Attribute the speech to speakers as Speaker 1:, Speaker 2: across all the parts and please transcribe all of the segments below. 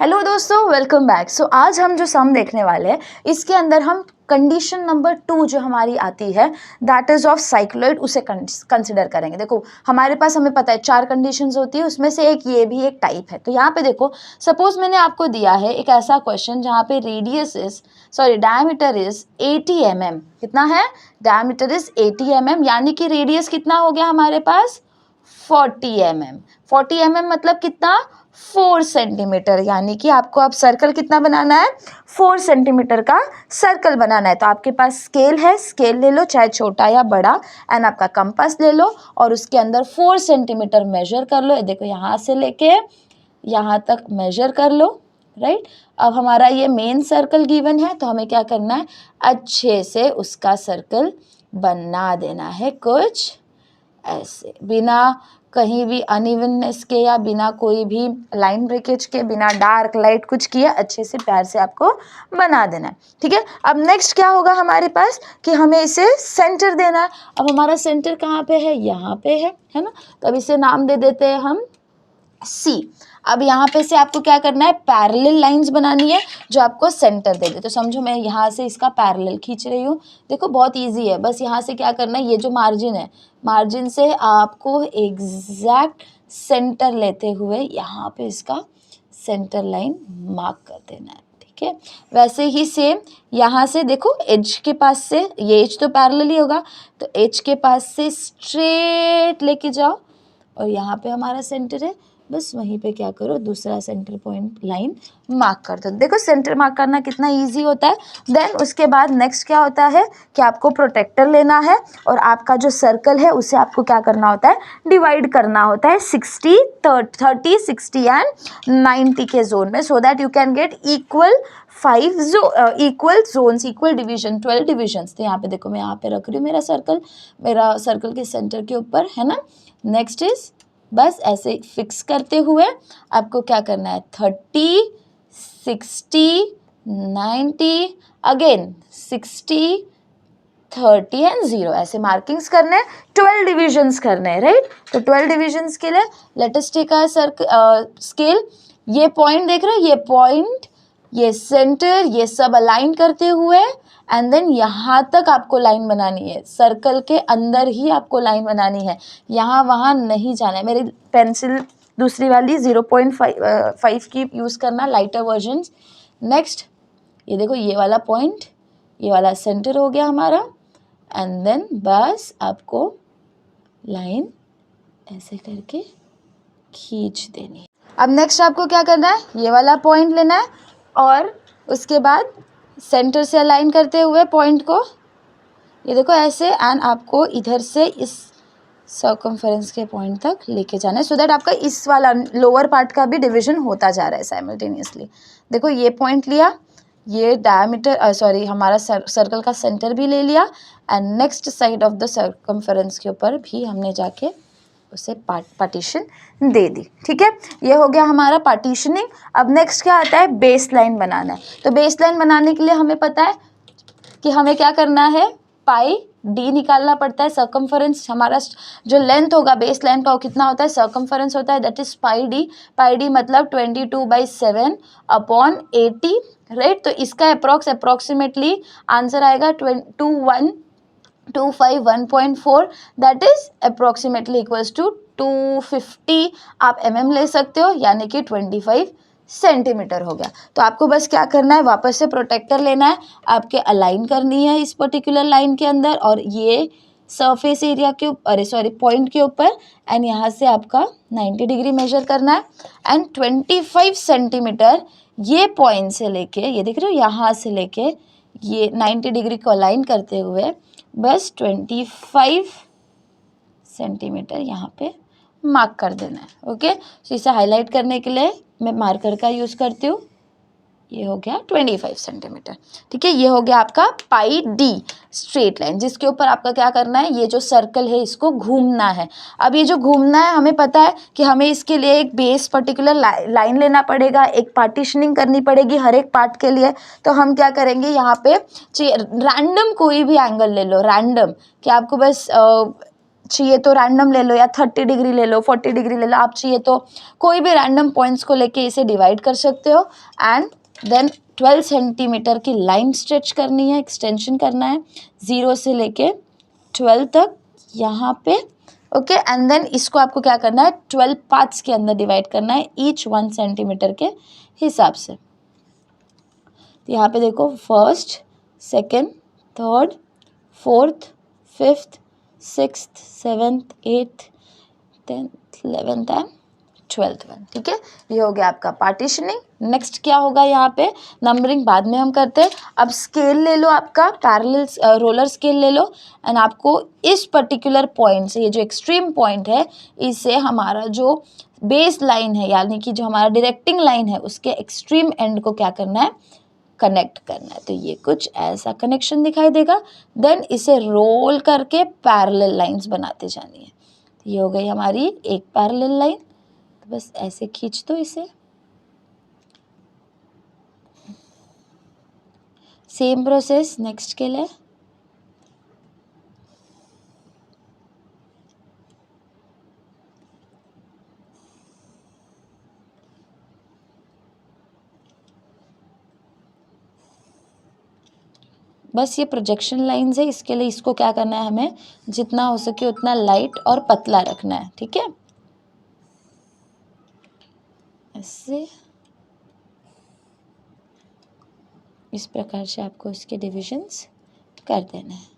Speaker 1: Hello दोस्तों, welcome back. सो आज हम जो सम देखने वाले हैं इसके अंदर हम कंडीशन नंबर 2 जो हमारी आती है दैट इज ऑफ साइक्लॉइड उसे कंसिडर करेंगे। देखो हमारे पास हमें पता है 4 कंडीशंस होती है, उसमें से एक ये भी एक टाइप है। तो यहाँ पे देखो सपोज मैंने आपको दिया है एक ऐसा क्वेश्चन जहाँ पे डायमीटर इज 80 mm। कितना है? डायमीटर इज 80 mm, यानी कि रेडियस कितना हो गया हमारे पास 40 mm। 40 mm मतलब कितना? 4 सेंटीमीटर। यानी कि आपको अब सर्कल कितना बनाना है? 4 सेंटीमीटर का सर्कल बनाना है। तो आपके पास स्केल है, स्केल ले लो चाहे छोटा या बड़ा, एंड आपका कंपास ले लो और उसके अंदर 4 सेंटीमीटर मेजर कर लो। देखो यहाँ से लेके यहाँ तक मेजर कर लो, राइट। अब हमारा ये मेन सर्कल गिवन है तो हमें क्या करना है? अच्छे से उसका सर्कल बना देना है, कुछ ऐसे, बिना कहीं भी अनइवननेस के या बिना कोई भी लाइन ब्रेकेज के, बिना डार्क लाइट कुछ किए, अच्छे से प्यार से आपको बना देना है। ठीक है। अब नेक्स्ट क्या होगा हमारे पास कि हमें इसे सेंटर देना है। अब हमारा सेंटर कहाँ पे है? यहाँ पे है ना। तो अब इसे नाम दे देते हैं हम सी। अब यहाँ पे से आपको क्या करना है? पैरेलल लाइंस बनानी है जो आपको सेंटर दे दे। तो समझो मैं यहाँ से इसका पैरेलल खींच रही हूँ। देखो बहुत इजी है, बस यहाँ से क्या करना है, ये जो मार्जिन है, मार्जिन से आपको एग्जैक्ट सेंटर लेते हुए यहाँ पे इसका सेंटर लाइन मार्क कर देना है। ठीक है। वैसे ही सेम यहाँ से देखो एज के पास से, ये एज तो पैरेलल ही होगा, तो एज के पास से स्ट्रेट लेके जाओ और यहाँ पे हमारा सेंटर है, बस वहीं पे क्या करो, दूसरा सेंटर पॉइंट लाइन मार्क कर दो। देखो सेंटर मार्क करना कितना इजी होता है। देन उसके बाद नेक्स्ट क्या होता है कि आपको प्रोटेक्टर लेना है और आपका जो सर्कल है उसे आपको क्या करना होता है? डिवाइड करना होता है 60, 30, 60 एंड 90 के जोन में, so that you can get equal zones, equal division, 12 divisions. तो यहाँ पे देखो मैं यहाँ पे रख रही हूँ मेरा सर्कल के सेंटर के ऊपर, है ना। नेक्स्ट इज बस ऐसे फिक्स करते हुए आपको क्या करना है? 30, 60, 90, अगेन 60, 30 एंड 0 ऐसे मार्किंग्स करने हैं, 12 डिविजन्स करने हैं, राइट। तो 12 डिविजन्स के लिए let us take a scale. ये पॉइंट देख रहे हो, ये पॉइंट, ये सेंटर, ये सब अलाइन करते हुए एंड देन यहाँ तक आपको लाइन बनानी है। सर्कल के अंदर ही आपको लाइन बनानी है, यहाँ वहाँ नहीं जाना है। मेरी पेंसिल दूसरी वाली 0.5 की यूज़ करना, लाइटर वर्जन। नेक्स्ट ये देखो, ये वाला पॉइंट, ये वाला सेंटर हो गया हमारा, एंड देन बस आपको लाइन ऐसे करके खींच देनी है। अब नेक्स्ट आपको क्या करना है? ये वाला पॉइंट लेना है और उसके बाद सेंटर से अलाइन करते हुए पॉइंट को, ये देखो ऐसे, एंड आपको इधर से इस सर्कमफेरेंस के पॉइंट तक लेके जाना है, सो दैट आपका इस वाला लोअर पार्ट का भी डिवीजन होता जा रहा है साइमल्टेनियसली। देखो ये पॉइंट लिया, ये डायमीटर हमारा सर्कल का सेंटर भी ले लिया, and next side of the circumference के ऊपर भी हमने जाके उसे पार्टीशन दे दी। ठीक है, ये हो गया हमारा पार्टीशनिंग। अब नेक्स्ट क्या आता है? बेस लाइन बनाना है। तो बेस लाइन बनाने के लिए हमें पता है कि हमें क्या करना है? पाई डी निकालना पड़ता है। सर्कमफेरेंस हमारा जो लेंथ होगा बेस लाइन का वो कितना होता है? सर्कमफेरेंस होता है, that is pi D. Pi D मतलब 22/7 अपॉन 80, राइट। तो इसका अप्रोक्सीमेटली आंसर आएगा 251.4, that is approximately equals to 250 आप mm ले सकते हो, यानी कि 25 सेंटीमीटर हो गया। तो आपको बस क्या करना है? वापस से प्रोटेक्टर लेना है, आपके अलाइन करनी है इस पर्टिकुलर लाइन के अंदर और ये सरफेस एरिया के पॉइंट के ऊपर, एंड यहाँ से आपका 90 डिग्री मेजर करना है एंड 25 सेंटीमीटर ये पॉइंट से लेके, ये देख रहे हो, यहाँ से लेके ये 90 डिग्री को अलाइन करते हुए बस 25 सेंटीमीटर यहाँ पे मार्क कर देना है। ओके, सो इसे हाईलाइट करने के लिए मैं मार्कर का यूज़ करती हूँ। ये हो गया 25 सेंटीमीटर। ठीक है, ये हो गया आपका पाई डी स्ट्रेट लाइन, जिसके ऊपर आपका क्या करना है? ये जो सर्कल है इसको घूमना है। अब ये जो घूमना है, हमें पता है कि हमें इसके लिए एक बेस पर्टिकुलर लाइन लेना पड़ेगा, एक पार्टीशनिंग करनी पड़ेगी हर एक पार्ट के लिए। तो हम क्या करेंगे? यहाँ पे रैंडम कोई भी एंगल ले लो, रैंडम, कि आपको बस चाहिए तो रैंडम ले लो या 30 डिग्री ले लो, 40 डिग्री ले लो, आप चाहिए तो कोई भी रैंडम पॉइंट्स को लेके इसे डिवाइड कर सकते हो। एंड देन 12 सेंटीमीटर की लाइन स्ट्रेच करनी है, एक्सटेंशन करना है 0 से लेके 12 तक यहाँ पे, ओके। एंड देन इसको आपको क्या करना है, 12 पार्ट्स के अंदर डिवाइड करना है, ईच 1 सेंटीमीटर के हिसाब से। तो यहाँ पे देखो, first, second, third, fourth, fifth, sixth, seventh, eighth, 10th, 11th and 12th one, ठीक है। ये हो गया आपका पार्टीशनिंग। नेक्स्ट क्या होगा, यहाँ पे नंबरिंग बाद में हम करते हैं। अब स्केल ले लो, आपका पैरेलल रोलर स्केल ले लो, एंड आपको इस पर्टिकुलर पॉइंट से, ये जो एक्सट्रीम पॉइंट है, इससे हमारा जो बेस लाइन है, यानी कि जो हमारा डायरेक्टिंग लाइन है, उसके एक्सट्रीम एंड को क्या करना है, कनेक्ट करना है। तो ये कुछ ऐसा कनेक्शन दिखाई देगा। देन इसे रोल करके पैरेलल लाइंस बनाते जानी है। ये हो गई हमारी एक पैरेलल लाइन। तो बस ऐसे खींच दो इसे। सेम प्रोसेस नेक्स्ट के लिए। बस ये प्रोजेक्शन लाइंस है, इसके लिए इसको क्या करना है, हमें जितना हो सके उतना लाइट और पतला रखना है, ठीक है। ऐसे इस प्रकार से आपको इसके डिविजन्स कर देना है।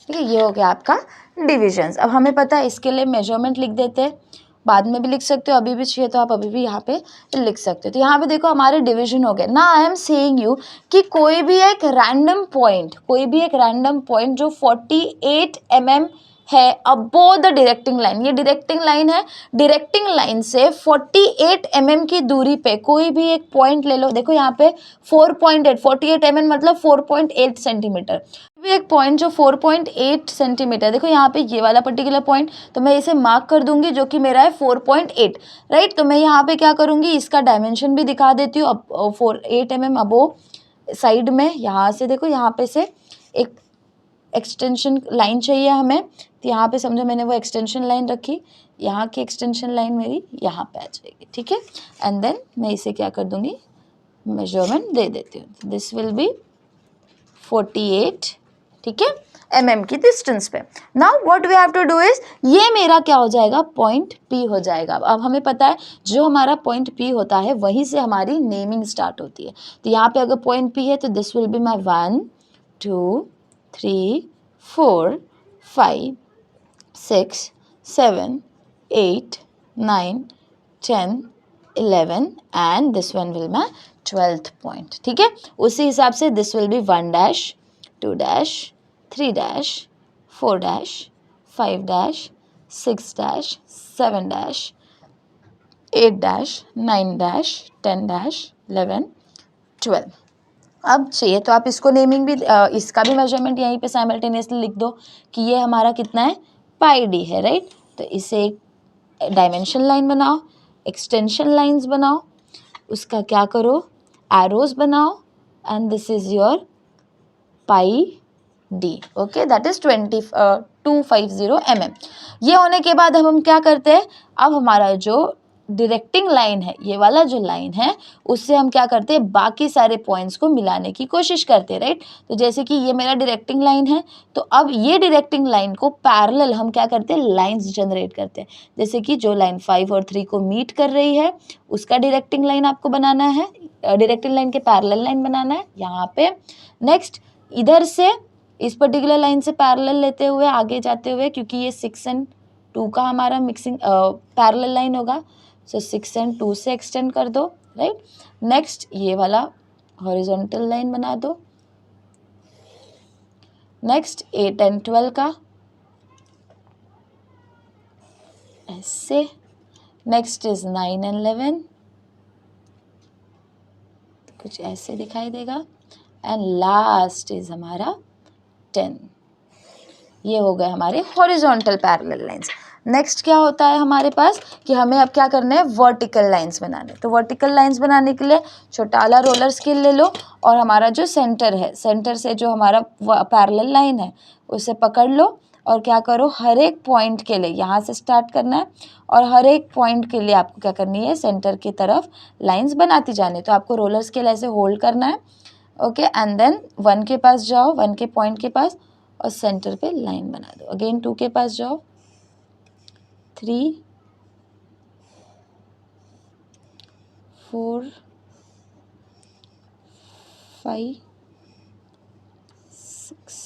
Speaker 1: ठीक है, ये हो गया आपका डिविजन्स। अब हमें पता है, इसके लिए मेजरमेंट लिख देते हैं, बाद में भी लिख सकते हो, अभी भी चाहिए तो आप अभी भी यहाँ पे लिख सकते हो। तो यहाँ पे देखो हमारे डिवीजन हो गए ना। आई एम सेइंग यू कि कोई भी एक रैंडम पॉइंट जो 48 mm है अबोव द डायरेक्टिंग लाइन, ये डायरेक्टिंग लाइन है, डायरेक्टिंग लाइन से 48 mm की दूरी पे कोई भी एक पॉइंट ले लो। देखो यहाँ पे 4.8, 48 mm मतलब 4.8 सेंटीमीटर। भी एक पॉइंट जो 4.8 सेंटीमीटर, देखो यहाँ पे ये वाला पर्टिकुलर पॉइंट, तो मैं इसे मार्क कर दूंगी जो कि मेरा है 4.8, राइट। तो मैं यहाँ पे क्या करूंगी, इसका डायमेंशन भी दिखा देती हूँ। अब 48 mm अबो साइड में, यहाँ से देखो, यहाँ पे से एक एक्सटेंशन लाइन चाहिए हमें। तो यहाँ पे समझो मैंने वो एक्सटेंशन लाइन रखी, यहाँ की एक्सटेंशन लाइन मेरी यहाँ पे आ जाएगी, ठीक है। एंड देन मैं इसे क्या कर दूंगी, मेजरमेंट दे देती हूँ। दिस विल बी 48, ठीक है, mm की डिस्टेंस पे। Now what we have to do is, ये मेरा क्या हो जाएगा, पॉइंट P हो जाएगा। अब हमें पता है जो हमारा पॉइंट P होता है वहीं से हमारी नेमिंग स्टार्ट होती है। तो यहाँ पे अगर पॉइंट P है तो this will be my 1 2 3 4 5 6 7 8 9 10 11 and this one will my 12th point, ठीक है। उसी हिसाब से this will be 1 dash 2 dash 3 dash 4 dash 5 dash 6 dash 7 dash 8 dash 9 dash 10 dash 11 12। अब चाहिए तो आप इसको नेमिंग भी, इसका भी मेजरमेंट यहीं पे साइमल्टेनियसली लिख दो कि ये हमारा कितना है, पाई डी है, राइट। तो इसे एक डायमेंशन लाइन बनाओ, एक्सटेंशन लाइंस बनाओ, उसका क्या करो, एरोज बनाओ, and this is your pi D, okay, that is 250 mm। ये होने के बाद अब हम क्या करते हैं, अब हमारा जो डायरेक्टिंग लाइन है, ये वाला जो लाइन है, उससे हम क्या करते हैं, बाकी सारे पॉइंट्स को मिलाने की कोशिश करते हैं, राइट। तो जैसे कि ये मेरा डायरेक्टिंग लाइन है, तो अब ये डायरेक्टिंग लाइन को पैरेलल हम क्या करते हैं, लाइंस जनरेट करते हैं। जैसे कि जो लाइन 5 और 3 को मीट कर रही है, उसका डायरेक्टिंग लाइन आपको बनाना है, डायरेक्टिंग लाइन के पैरेलल लाइन बनाना है यहाँ पे। नेक्स्ट इधर से इस पर्टिकुलर लाइन से पैरेलल लेते हुए आगे जाते हुए, क्योंकि ये 6 and 2 का हमारा मिक्सिंग पैरेलल लाइन होगा, सो 6 and 2 से एक्सटेंड कर दो, राइट। नेक्स्ट ये वाला हॉरिजॉन्टल लाइन बना दो। नेक्स्ट 8 and 12 का ऐसे। नेक्स्ट इज 9 and 11, कुछ ऐसे दिखाई देगा। एंड लास्ट इज हमारा 10। ये हो गए हमारे हॉरिजॉन्टल पैरेलल लाइंस। नेक्स्ट क्या होता है हमारे पास कि हमें अब क्या करना है, वर्टिकल लाइंस बनाने। तो वर्टिकल लाइंस बनाने के लिए छोटा वाला रोलर स्केल ले लो और हमारा जो सेंटर है, सेंटर से जो हमारा पैरेलल लाइन है उसे पकड़ लो और क्या करो, हर एक पॉइंट के लिए यहाँ से स्टार्ट करना है और हर एक पॉइंट के लिए आपको क्या करनी है, सेंटर की तरफ लाइंस बनाती जानी है। तो आपको रोलर स्केल ऐसे होल्ड करना है, ओके, एंड देन 1 के पास जाओ, 1 के पॉइंट के पास और सेंटर पे लाइन बना दो। अगेन 2 के पास जाओ, 3, 4, 5, 6,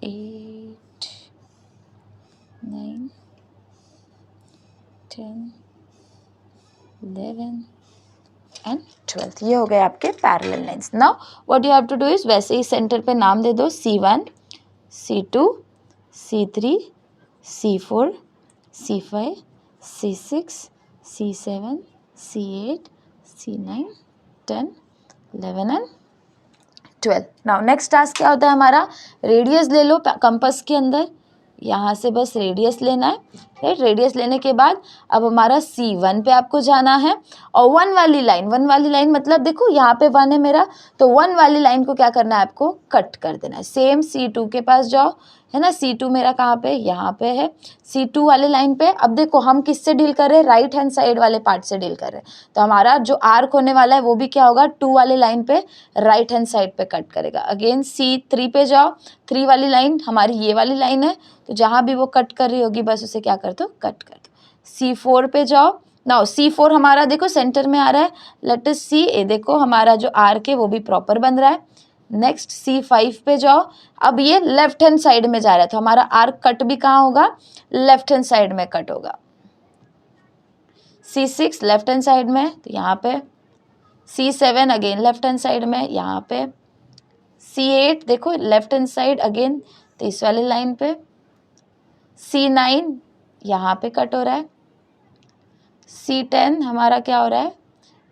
Speaker 1: 8, 9, 10, 11 एंड 12। ये हो गए आपके parallel lines. Now what you have to do is, वैसे ही सेंटर पे नाम दे दो, C1, C2, C3, C4, C5, C6, C7, C8, C9, 10, 11 and 12। Now next task क्या होता है हमारा, रेडियस ले लो कंपास के अंदर, यहाँ से बस रेडियस लेना है, राइट। रेडियस लेने के बाद अब हमारा C1 पे आपको जाना है और 1 वाली लाइन मतलब देखो यहाँ पे 1 है मेरा, तो 1 वाली लाइन को क्या करना है, आपको कट कर देना है। सेम C2 के पास जाओ, है ना, C2 मेरा कहाँ पे, यहाँ पे है, C2 वाले लाइन पे। अब देखो हम किससे डील कर रहे हैं, राइट हैंड साइड वाले पार्ट से डील कर रहे हैं, तो हमारा जो आर्क होने वाला है वो भी क्या होगा, 2 वाले लाइन पे राइट हैंड साइड पे कट करेगा। अगेन C3 पे जाओ, 3 वाली लाइन हमारी ये वाली लाइन है, तो जहाँ भी वो कट कर रही होगी बस उसे क्या कर दो, कट कर दो। C4 पे जाओ, नाउ C4 हमारा देखो सेंटर में आ रहा है, लेट अस सी, ये देखो हमारा जो आर्क है वो भी प्रॉपर बन रहा है। नेक्स्ट C5 पे जाओ, अब ये लेफ्ट हैंड साइड में जा रहा है, तो हमारा आर्क कट भी कहाँ होगा, लेफ्ट हैंड साइड में कट होगा। C6 लेफ्ट हैंड साइड में, तो यहाँ पे, C7 again left hand side में, यहाँ पे, C8 देखो लेफ्ट हैंड साइड अगेन, तो इस वाले लाइन पे, C9 यहाँ पे कट हो रहा है, C10 हमारा क्या हो रहा है,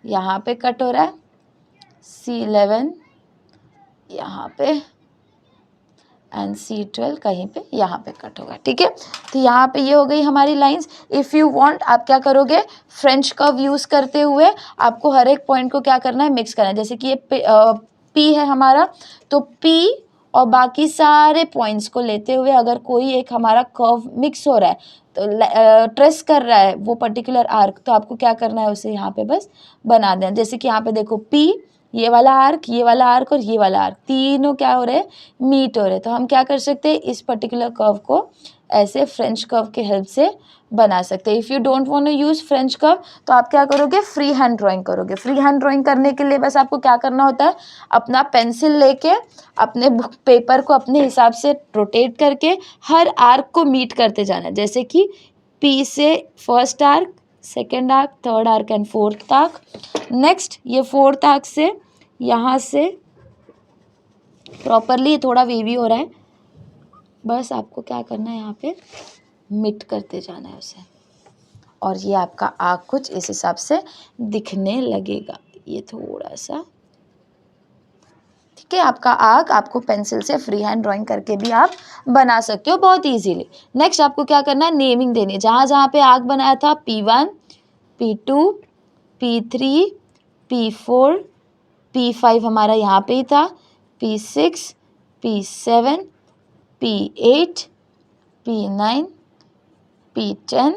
Speaker 1: यहाँ पे कट हो रहा है, C11 यहाँ पे एंड C12 कहीं पे यहाँ पे कट होगा, ठीक है। तो यहाँ पे ये हो गई हमारी लाइंस। इफ़ यू वांट आप क्या करोगे, फ्रेंच कर्व यूज़ करते हुए आपको हर एक पॉइंट को क्या करना है, मिक्स करना है। जैसे कि ये P है हमारा, तो P और बाकी सारे पॉइंट्स को लेते हुए अगर कोई एक हमारा कर्व मिक्स हो रहा है, तो ट्रेस कर रहा है वो पर्टिकुलर आर्क, तो आपको क्या करना है, उसे यहाँ पे बस बना देना। जैसे कि यहाँ पे देखो P, ये वाला आर्क, ये वाला आर्क और ये वाला आर्क, तीनों क्या हो रहे हैं, मीट हो रहे हैं। तो हम क्या कर सकते हैं, इस पर्टिकुलर कर्व को ऐसे फ्रेंच कर्व के हेल्प से बना सकते हैं। If you don't want to use French curve, तो आप क्या करोगे, फ्री हैंड ड्राइंग करोगे। फ्री हैंड ड्राइंग करने के लिए बस आपको क्या करना होता है, अपना पेंसिल लेके अपने बुक पेपर को अपने हिसाब से रोटेट करके हर आर्क को मीट करते जाना है। जैसे कि P से first arc, second arc, third arc and fourth arc. Next ये फोर्थ आर्क से यहाँ से प्रॉपरली, थोड़ा वेवी हो रहा है, बस आपको क्या करना है, यहाँ पे मिट करते जाना है उसे, और ये आपका आर्क कुछ इस हिसाब से दिखने लगेगा। ये थोड़ा सा, ठीक है, आपका आर्क आपको पेंसिल से फ्री हैंड ड्राइंग करके भी आप बना सकते हो बहुत इजीली। नेक्स्ट आपको क्या करना है, नेमिंग देनी है। जहाँ जहाँ पे आर्क बनाया था, P1, P2, P3, P4, P5 हमारा यहाँ पे ही था, P6, P7, P8, P9, P10,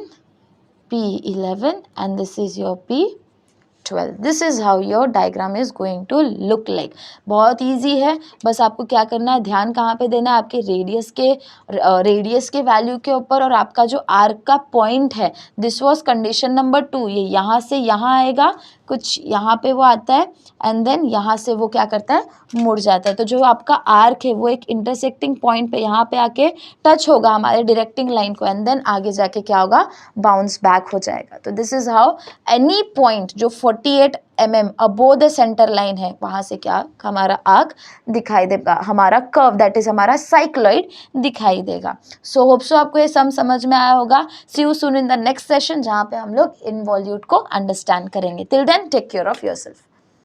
Speaker 1: P11 and this is your P12. This is how your diagram is going to look like. बहुत ईजी है, बस आपको क्या करना है, ध्यान कहाँ पे देना है, आपके रेडियस के वैल्यू के ऊपर, और आपका जो आर्क का पॉइंट है, दिस वाज कंडीशन नंबर 2, ये यहाँ से यहाँ आएगा, कुछ यहाँ पे वो आता है एंड देन यहाँ से वो क्या करता है, मुड़ जाता है। तो जो आपका आर्क है वो एक इंटरसेक्टिंग पॉइंट पे यहाँ पे आके टच होगा हमारे डायरेक्टिंग लाइन को एंड देन आगे जाके क्या होगा, बाउंस बैक हो जाएगा। तो this is how any point जो 48 mm above the centre line है, वहाँ से क्या हमारा आर्क दिखाई देगा, हमारा कर्व दैट इज हमारा साइक्लॉइड दिखाई देगा। सो होप सो आपको ये सम समझ में आया होगा। See you soon in the next session, जहाँ पे हम लोग इनवॉल्यूट को अंडरस्टैंड करेंगे। Till then take care of yourself.